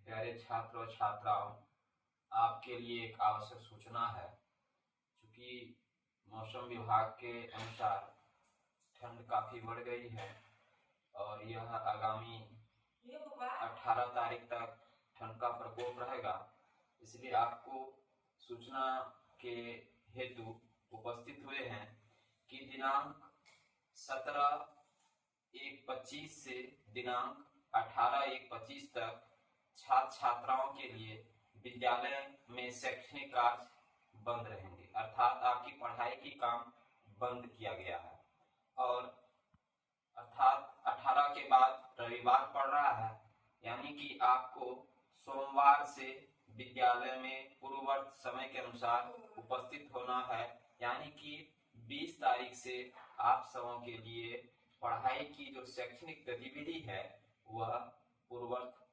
प्यारे छात्र और छात्राओं, आपके लिए एक आवश्यक सूचना है। चूँकि मौसम विभाग के अनुसार ठंड काफ़ी बढ़ गई है और यह आगामी 18 तारीख तक ठंड का प्रकोप रहेगा, इसलिए आपको सूचना के हेतु उपस्थित हुए हैं कि दिनांक 17/1/25 से दिनांक 18/1/25 तक छात्र छात्राओं के लिए विद्यालय में शैक्षणिक कार्य बंद रहेंगे, अर्थात आपकी पढ़ाई की काम बंद किया गया है। और अर्थात 18 के बाद रविवार पड़ रहा है, यानी कि आपको सोमवार से विद्यालय में पूर्ववर्त समय के अनुसार उपस्थित होना है, यानी कि 20 तारीख से आप सबों के लिए पढ़ाई की जो शैक्षणिक गतिविधि है वह पूर्ववर्त